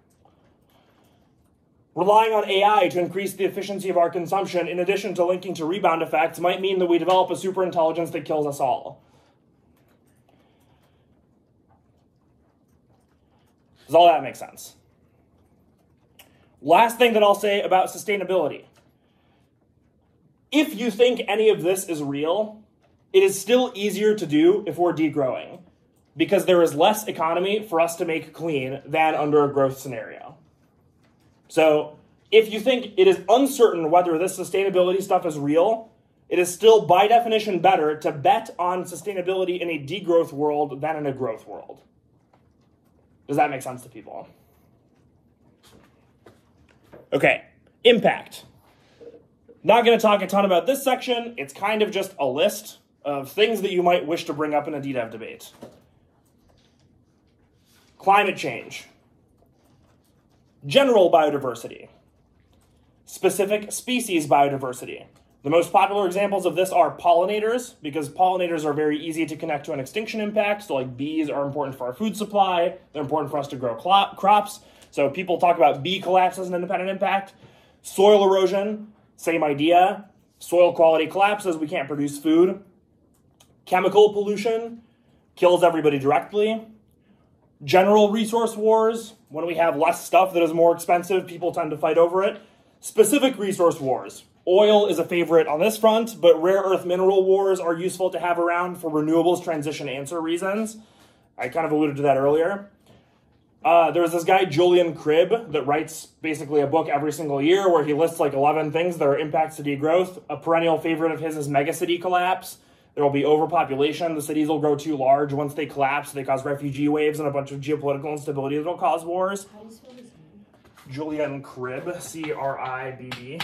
Relying on AI to increase the efficiency of our consumption, in addition to linking to rebound effects, might mean that we develop a superintelligence that kills us all. Does all that make sense? Last thing that I'll say about sustainability. If you think any of this is real, it is still easier to do if we're degrowing, because there is less economy for us to make clean than under a growth scenario. So if you think it is uncertain whether this sustainability stuff is real, it is still by definition better to bet on sustainability in a degrowth world than in a growth world. Does that make sense to people? Okay, impact. Not going to talk a ton about this section. It's kind of just a list of things that you might wish to bring up in a DDEV debate. Climate change. General biodiversity. Specific species biodiversity. The most popular examples of this are pollinators, because pollinators are very easy to connect to an extinction impact. So like bees are important for our food supply. They're important for us to grow crops. So people talk about bee collapse as an independent impact. Soil erosion, same idea. Soil quality collapses, we can't produce food. Chemical pollution kills everybody directly. General resource wars, when we have less stuff that is more expensive, people tend to fight over it. Specific resource wars. Oil is a favorite on this front, but rare earth mineral wars are useful to have around for renewables transition answer reasons. I kind of alluded to that earlier. There's this guy, Julian Cribb, that writes basically a book every single year where he lists like 11 things that are impacts to degrowth. A perennial favorite of his is megacity collapse. There will be overpopulation. The cities will grow too large. Once they collapse, they cause refugee waves and a bunch of geopolitical instability that will cause wars. How do you spell his name? Julian Cribb, C-R-I-B-B.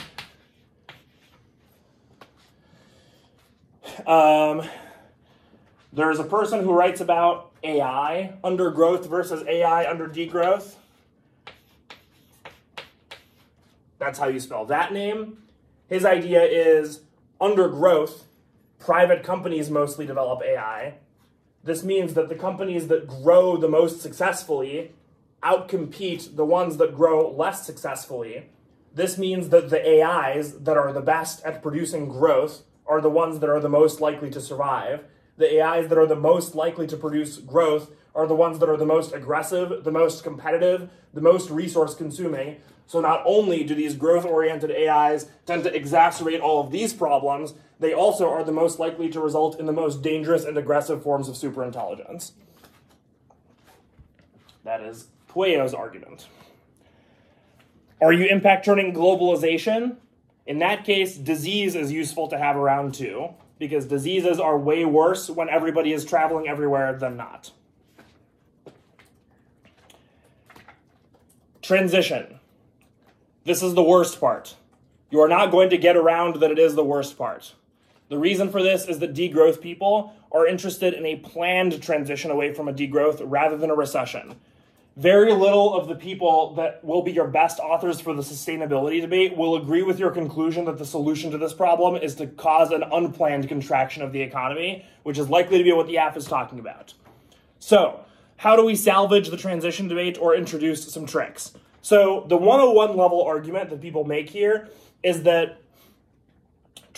There's a person who writes about AI under growth versus AI under degrowth. That's how you spell that name. His idea is under growth, private companies mostly develop AI. This means that the companies that grow the most successfully outcompete the ones that grow less successfully. this means that the AIs that are the best at producing growth are the ones that are the most likely to survive. The AIs that are the most likely to produce growth are the ones that are the most aggressive, the most competitive, the most resource consuming. So not only do these growth-oriented AIs tend to exacerbate all of these problems, they also are the most likely to result in the most dangerous and aggressive forms of superintelligence. That is Pueyo's argument. Are you impact turning globalization? In that case, disease is useful to have around too, because diseases are way worse when everybody is traveling everywhere than not. Transition. This is the worst part. You are not going to get around that it is the worst part. The reason for this is that degrowth people are interested in a planned transition away from a degrowth rather than a recession. Very little of the people that will be your best authors for the sustainability debate will agree with your conclusion that the solution to this problem is to cause an unplanned contraction of the economy, which is likely to be what the app is talking about. So, how do we salvage the transition debate or introduce some tricks? So, the 101 level argument that people make here is that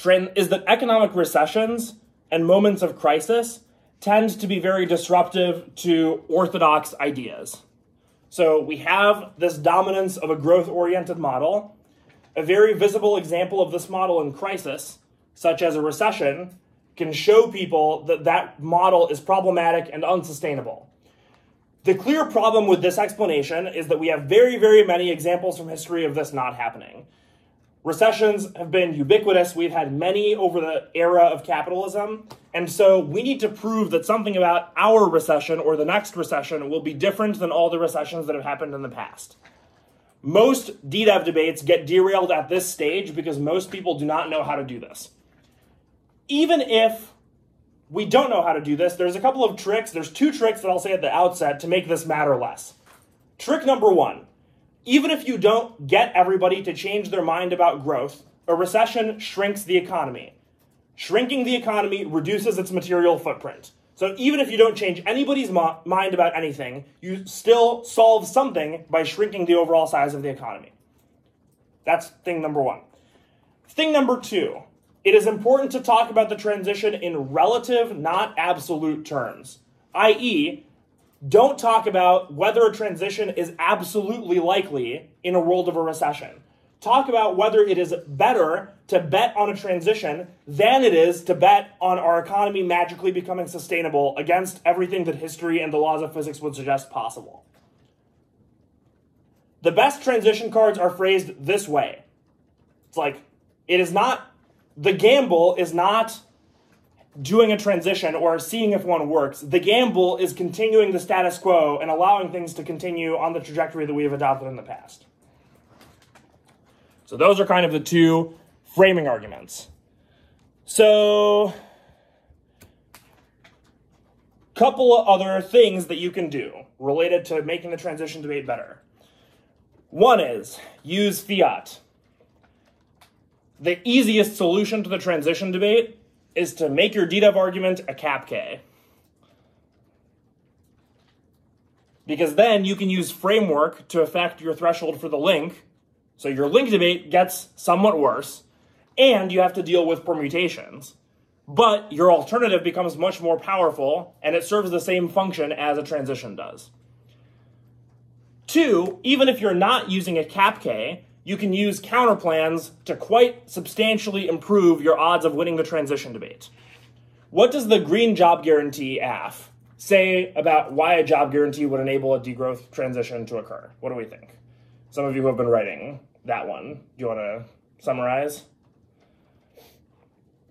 economic recessions and moments of crisis tend to be very disruptive to orthodox ideas. So we have this dominance of a growth-oriented model. A very visible example of this model in crisis, such as a recession, can show people that that model is problematic and unsustainable. The clear problem with this explanation is that we have very, very many examples from history of this not happening. Recessions have been ubiquitous. We've had many over the era of capitalism. And so we need to prove that something about our recession or the next recession will be different than all the recessions that have happened in the past. Most DDEV debates get derailed at this stage because most people do not know how to do this. Even if we don't know how to do this, there's a couple of tricks. There's two tricks that I'll say at the outset to make this matter less. Trick number one. Even if you don't get everybody to change their mind about growth, a recession shrinks the economy. Shrinking the economy reduces its material footprint. So even if you don't change anybody's mind about anything, you still solve something by shrinking the overall size of the economy. That's thing number one. Thing number two, it is important to talk about the transition in relative, not absolute terms, i.e., don't talk about whether a transition is absolutely likely in a world of a recession. Talk about whether it is better to bet on a transition than it is to bet on our economy magically becoming sustainable against everything that history and the laws of physics would suggest possible. The best transition cards are phrased this way. It's like, the gamble is not doing a transition or seeing if one works. The gamble is continuing the status quo and allowing things to continue on the trajectory that we have adopted in the past. So those are kind of the two framing arguments. So, couple of other things that you can do related to making the transition debate better. One is use fiat. The easiest solution to the transition debate is to make your DDEV argument a CAPK. Because then you can use framework to affect your threshold for the link, so your link debate gets somewhat worse, and you have to deal with permutations. But your alternative becomes much more powerful, and it serves the same function as a transition does. Two, even if you're not using a CAPK, you can use counterplans to quite substantially improve your odds of winning the transition debate. What does the green job guarantee AF say about why a job guarantee would enable a degrowth transition to occur? What do we think? Some of you who have been writing that one, do you want to summarize?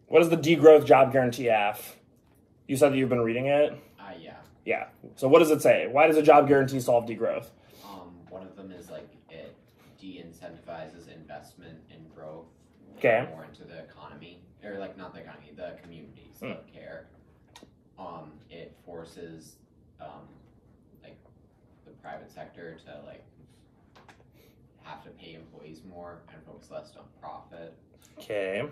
What is the degrowth job guarantee AF? You said that you've been reading it? Yeah. Yeah. So what does it say? Why does a job guarantee solve degrowth? One of them is like it de-incentivizes investment in growth more into the economy, or like not the economy, the communities that care. It forces like the private sector to like have to pay employees more and focus less on profit. Okay.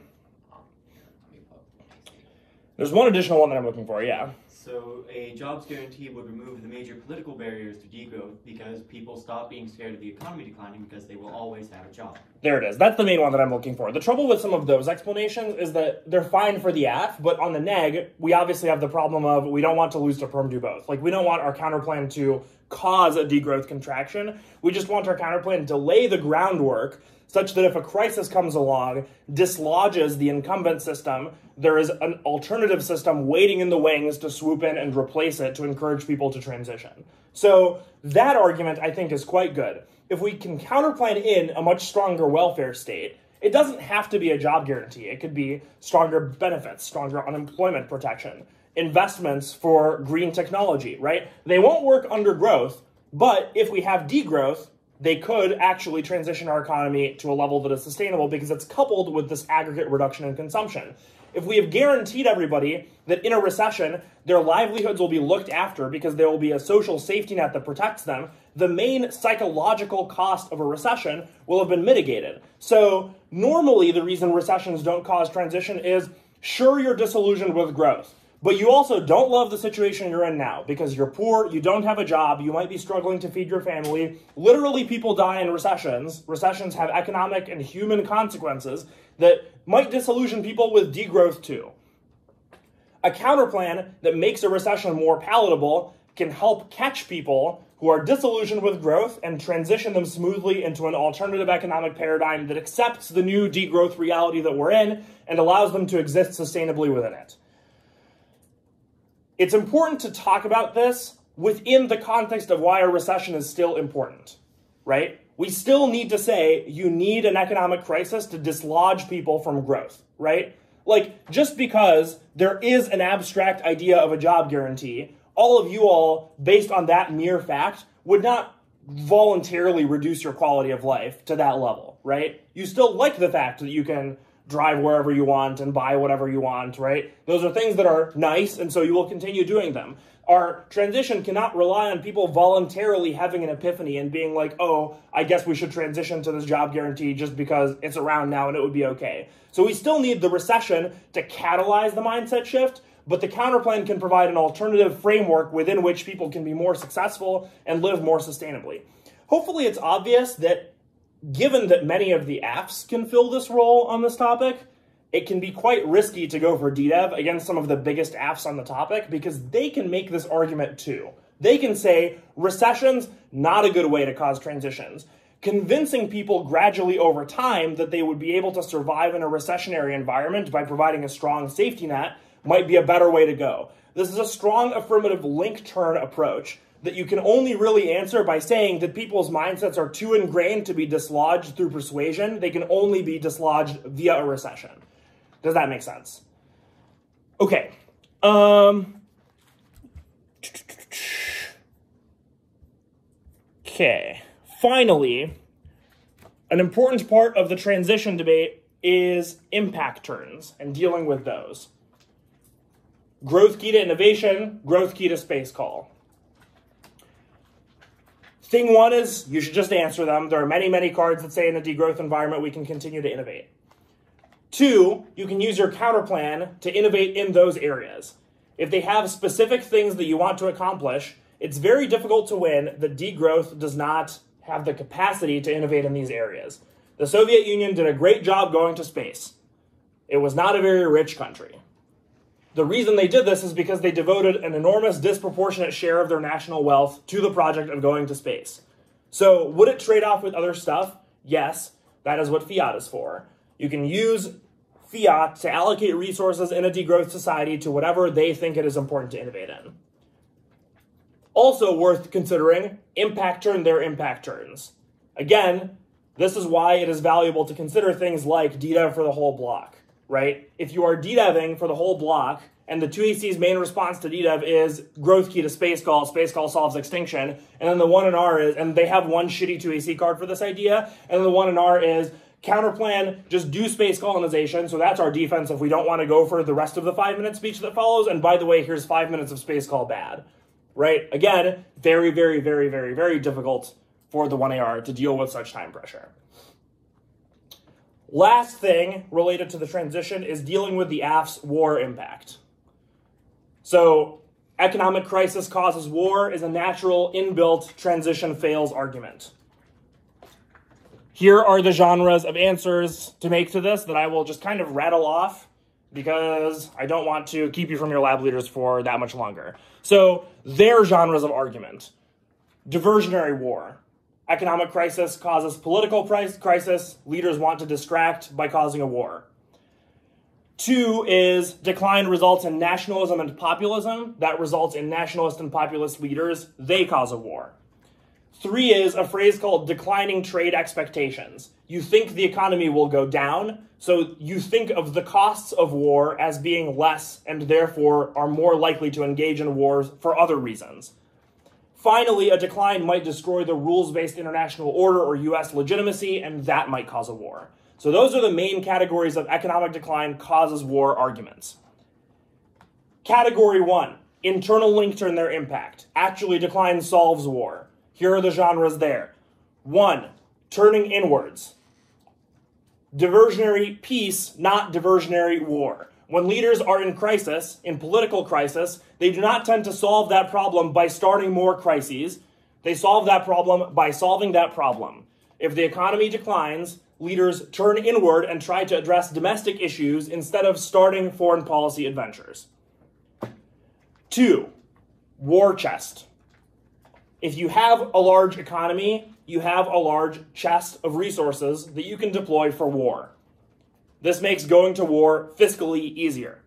There's one additional one that I'm looking for, yeah. So a jobs guarantee would remove the major political barriers to degrowth because people stop being scared of the economy declining because they will always have a job. There it is. That's the main one that I'm looking for. The trouble with some of those explanations is that they're fine for the AF, but on the neg, we obviously have the problem of we don't want to lose to perm do both. Like, we don't want our counterplan to cause a degrowth contraction. We just want our counterplan to lay the groundwork such that if a crisis comes along, dislodges the incumbent system, there is an alternative system waiting in the wings to swoop in and replace it to encourage people to transition. So that argument, I think, is quite good. If we can counterplan in a much stronger welfare state, it doesn't have to be a job guarantee. It could be stronger benefits, stronger unemployment protection, investments for green technology, right? They won't work under growth, but if we have degrowth, they could actually transition our economy to a level that is sustainable because it's coupled with this aggregate reduction in consumption. If we have guaranteed everybody that in a recession, their livelihoods will be looked after because there will be a social safety net that protects them, the main psychological cost of a recession will have been mitigated. So normally the reason recessions don't cause transition is, sure, you're disillusioned with growth, but you also don't love the situation you're in now because you're poor, you don't have a job, you might be struggling to feed your family. Literally, people die in recessions. Recessions have economic and human consequences that might disillusion people with degrowth too. A counterplan that makes a recession more palatable can help catch people who are disillusioned with growth and transition them smoothly into an alternative economic paradigm that accepts the new degrowth reality that we're in and allows them to exist sustainably within it. It's important to talk about this within the context of why a recession is still important, right? We still need to say you need an economic crisis to dislodge people from growth, right? Like, just because there is an abstract idea of a job guarantee, all of you all, based on that mere fact, would not voluntarily reduce your quality of life to that level, right? You still like the fact that you can drive wherever you want and buy whatever you want, right? Those are things that are nice, and so you will continue doing them. Our transition cannot rely on people voluntarily having an epiphany and being like, oh, I guess we should transition to this job guarantee just because it's around now and it would be okay. So we still need the recession to catalyze the mindset shift, but the counterplan can provide an alternative framework within which people can be more successful and live more sustainably. Hopefully it's obvious that given that many of the AFs can fill this role on this topic, it can be quite risky to go for DDEV against some of the biggest AFs on the topic because they can make this argument too. They can say, recessions, not a good way to cause transitions. Convincing people gradually over time that they would be able to survive in a recessionary environment by providing a strong safety net might be a better way to go. This is a strong affirmative link-turn approach that you can only really answer by saying that people's mindsets are too ingrained to be dislodged through persuasion. They can only be dislodged via a recession. Does that make sense? Okay. Okay. Finally, an important part of the transition debate is impact turns and dealing with those. Growth key to innovation, growth key to space call. Thing one is you should just answer them. There are many, many cards that say in a degrowth environment we can continue to innovate. Two, you can use your counterplan to innovate in those areas. If they have specific things that you want to accomplish, it's very difficult to win that degrowth does not have the capacity to innovate in these areas. The Soviet Union did a great job going to space. It was not a very rich country. The reason they did this is because they devoted an enormous disproportionate share of their national wealth to the project of going to space. So would it trade off with other stuff? Yes, that is what fiat is for. You can use fiat to allocate resources in a degrowth society to whatever they think it is important to innovate in. Also worth considering, impact turn their impact turns. Again, this is why it is valuable to consider things like DDEV for the whole block, right? If you are DDEVing for the whole block, and the 2AC's main response to DDEV is growth key to space call solves extinction, and then the 1 in R is, and they have one shitty 2AC card for this idea, and then the 1 in R is counterplan, just do space colonization, so that's our defense if we don't want to go for the rest of the 5-minute speech that follows, and by the way, here's 5 minutes of space call bad, right? Again, very, very, very, very, very difficult for the 1AR to deal with such time pressure. Last thing related to the transition is dealing with the AF's war impact. So economic crisis causes war is a natural inbuilt transition fails argument. Here are the genres of answers to make to this that I will just kind of rattle off because I don't want to keep you from your lab leaders for that much longer. So their genres of argument. Diversionary war. Economic crisis causes political crisis. Leaders want to distract by causing a war. 2 is decline results in nationalism and populism. That results in nationalist and populist leaders. They cause a war. 3 is a phrase called declining trade expectations. You think the economy will go down, so you think of the costs of war as being less and therefore are more likely to engage in wars for other reasons. Finally, a decline might destroy the rules-based international order or U.S. legitimacy, and that might cause a war. So those are the main categories of economic decline causes war arguments. Category 1, internal link to their impact. Actually, decline solves war. Here are the genres there. 1, turning inwards. Diversionary peace, not diversionary war. When leaders are in crisis, in political crisis, they do not tend to solve that problem by starting more crises. They solve that problem by solving that problem. If the economy declines, leaders turn inward and try to address domestic issues instead of starting foreign policy adventures. 2, war chest. If you have a large economy, you have a large chest of resources that you can deploy for war. This makes going to war fiscally easier.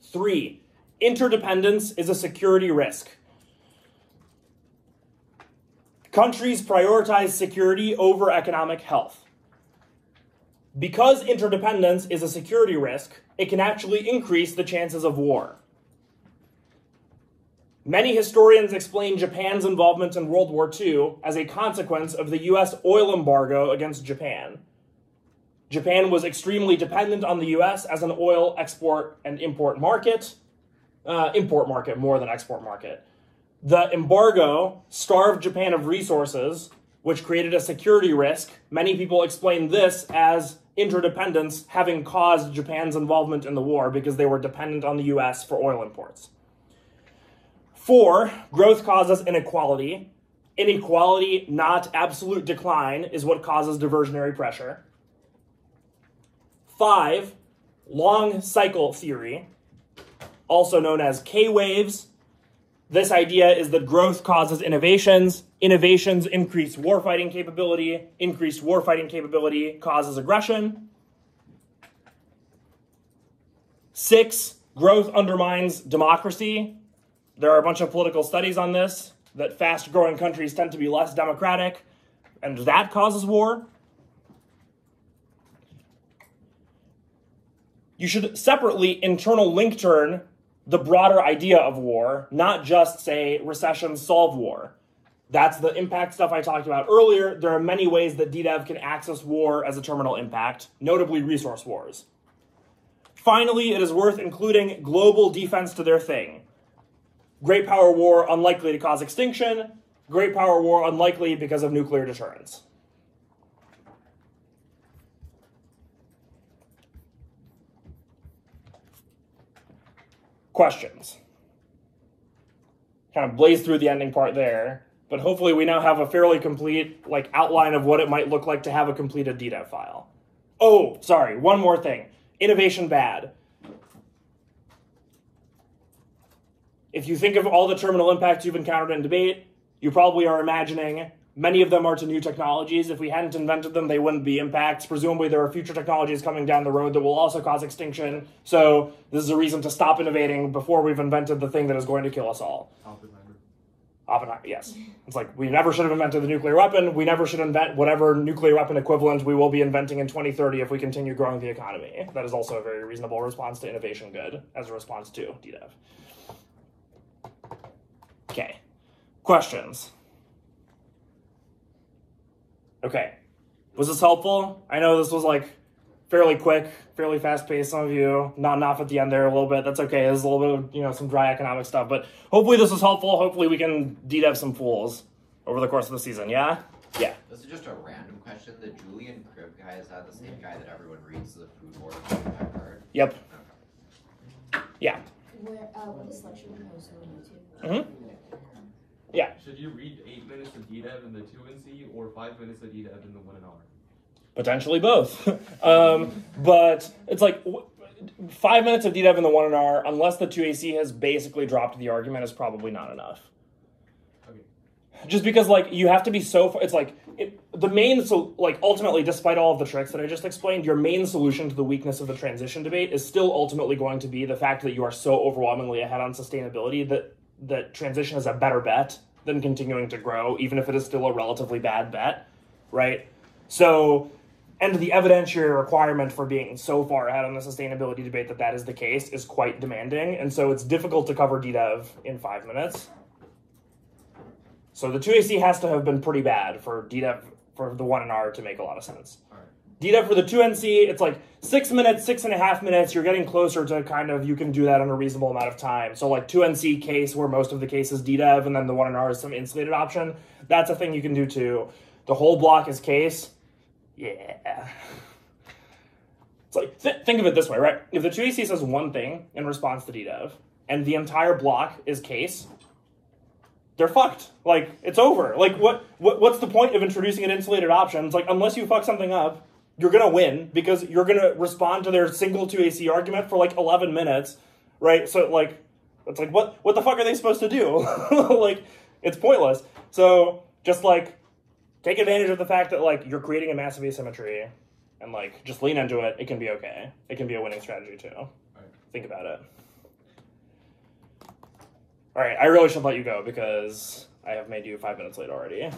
3, interdependence is a security risk. Countries prioritize security over economic health. Because interdependence is a security risk, it can actually increase the chances of war. Many historians explain Japan's involvement in World War II as a consequence of the US oil embargo against Japan. Japan was extremely dependent on the US as an oil export and import market. Import market more than export market. The embargo starved Japan of resources, which created a security risk. Many people explain this as interdependence having caused Japan's involvement in the war because they were dependent on the US for oil imports. 4, growth causes inequality. Inequality, not absolute decline, is what causes diversionary pressure. 5, long cycle theory, also known as K-waves. This idea is that growth causes innovations. Innovations increase warfighting capability. Increased warfighting capability causes aggression. 6, growth undermines democracy. There are a bunch of political studies on this, that fast-growing countries tend to be less democratic, and that causes war. You should separately internal link turn the broader idea of war, not just say recessions solve war. That's the impact stuff I talked about earlier. There are many ways that DDEV can access war as a terminal impact, notably resource wars. Finally, it is worth including global defense to their thing. Great power war unlikely to cause extinction. Great power war unlikely because of nuclear deterrence. Questions? Kind of blazed through the ending part there, but hopefully we now have a fairly complete outline of what it might look like to have a completed DDEV file. Oh, sorry, one more thing. Innovation bad. If you think of all the terminal impacts you've encountered in debate, you probably are imagining many of them are to new technologies. If we hadn't invented them, they wouldn't be impacts. Presumably there are future technologies coming down the road that will also cause extinction. So this is a reason to stop innovating before we've invented the thing that is going to kill us all. Oppenheimer, yes. It's like, we never should have invented the nuclear weapon. We never should invent whatever nuclear weapon equivalent we will be inventing in 2030 if we continue growing the economy. That is also a very reasonable response to innovation good as a response to DDEV. Okay, questions? Okay, was this helpful? I know this was fairly quick, fairly fast-paced. Some of you nodding off at the end there a little bit. That's okay. There's a little bit of some dry economic stuff, but hopefully this was helpful. Hopefully we can DDEV some fools over the course of the season. Yeah. Yeah. This is just a random question. The Julian Cribb guy, is that the same guy that everyone reads the food board card? Yep. Yeah. Will this lecture be posted on YouTube? Yeah. Should you read 8 minutes of DDEV in the 2NC or 5 minutes of DDEV in the 1NR? Potentially both. But it's like 5 minutes of DDEV in the 1NR, unless the 2AC has basically dropped the argument, is probably not enough. Okay. Just because, like, you have to be so far, it's like, the main, so, like, ultimately, despite all of the tricks that I just explained, your main solution to the weakness of the transition debate is still ultimately going to be the fact that you are so overwhelmingly ahead on sustainability that transition is a better bet than continuing to grow, even if it is still a relatively bad bet, right? So, and the evidentiary requirement for being so far ahead on the sustainability debate that is the case is quite demanding, and so it's difficult to cover DDEV in 5 minutes. So the 2AC has to have been pretty bad for DDEV for the 1NR to make a lot of sense. All right. DDEV for the 2NC, it's like 6 minutes, 6.5 minutes. You're getting closer to kind of, you can do that in a reasonable amount of time. So like 2NC case where most of the case is DDEV and then the 1NR is some insulated option. That's a thing you can do too. The whole block is case. Yeah. It's like, think of it this way, right? If the 2AC says one thing in response to DDEV and the entire block is case, they're fucked. Like, it's over. Like, what's the point of introducing an insulated option? It's like, unless you fuck something up, you're going to win because you're going to respond to their single 2AC argument for like 11 minutes, right? So, like, it's like, what the fuck are they supposed to do? Like, it's pointless. So, just, like, take advantage of the fact that, like, you're creating a massive asymmetry and, like, just lean into it. It can be okay. It can be a winning strategy, too. Right. Think about it. All right, I really should let you go because I have made you 5 minutes late already.